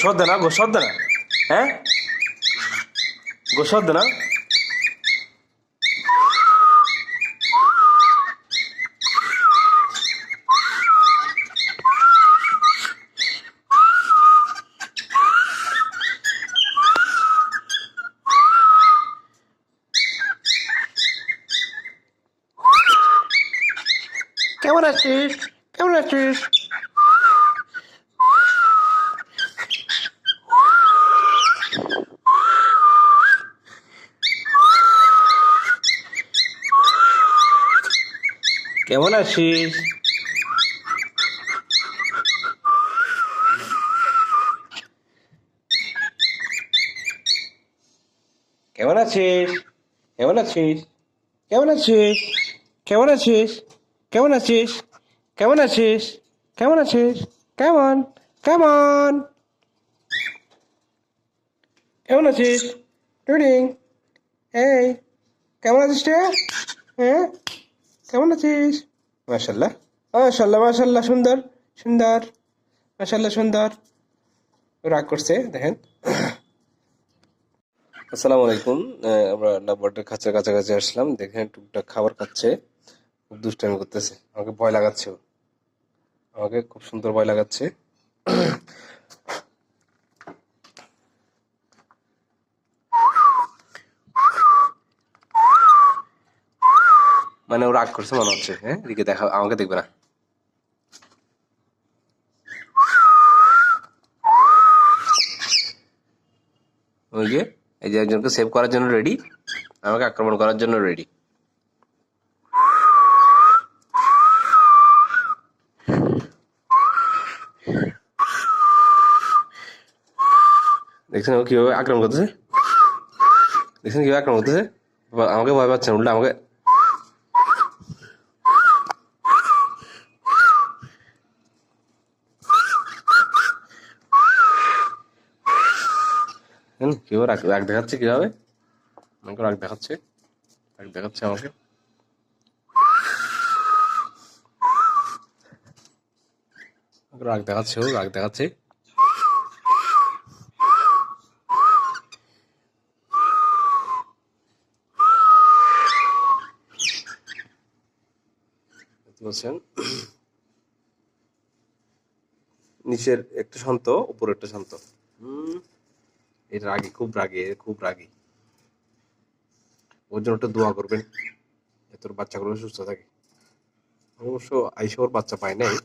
গোসর দে না, গোসর দে না, হ্যাঁ গোসর দে না। কেমন আছিস? কেমন আছিস? কেমন আছিস? কেমন আছিস? কেমন আছিস? কেমন আছিস? কেমন আছিস? কেমন আছিস? কেমন আছিস? কেমন আছিস? কেমন কেমন কেমন আছিস? টুডিং, এই কেমন আছিস রে? হ্যাঁ কেমন আছিস? মাশাল্লাহ, মাশাল্লাহ, মাশাল্লাহ, সুন্দর সুন্দর, মাশাল্লাহ সুন্দর। রাগ করছে দেখেন। আসসালামু আলাইকুম। আমরা লাভবার্ডের খাঁচার কাছাকাছি আসলাম, দেখেন টুকটাক খাবার খাচ্ছে, খুব দুষ্টামি করতেছে, আমাকে ভয় লাগাচ্ছে ও। আমাকে খুব সুন্দর ভয় লাগাচ্ছে। মানে ও রাগ করছে মনে হচ্ছে। হ্যাঁ, এদিকে দেখা, আমাকে দেখবে না। ওই যে, এই যে একজনকে সেভ করার জন্য রেডি, আমাকে আক্রমণ করার জন্য রেডি। দেখছেন ও কিভাবে আক্রমণ করতেছে? দেখছেন কিভাবে আক্রমণ করতেছে? আমাকে ভয় পাচ্ছে, উল্টা আমাকে। কিভাবে রাগ দেখাচ্ছে, কিভাবে আমাকে রাগ দেখাচ্ছে, রাগ দেখাচ্ছে আমাকে। রাগ দেখাচ্ছে, ও রাগ দেখাচ্ছে। বলছেন নিচের একটা শান্ত, উপরের একটা শান্ত। এই রাগী, খুব রাগী, খুব রাগী। ওর জন্য একটা দোয়া করবেন, তোর বাচ্চাগুলো সুস্থ থাকে। অবশ্য আইসা ওর বাচ্চা পায় নাই।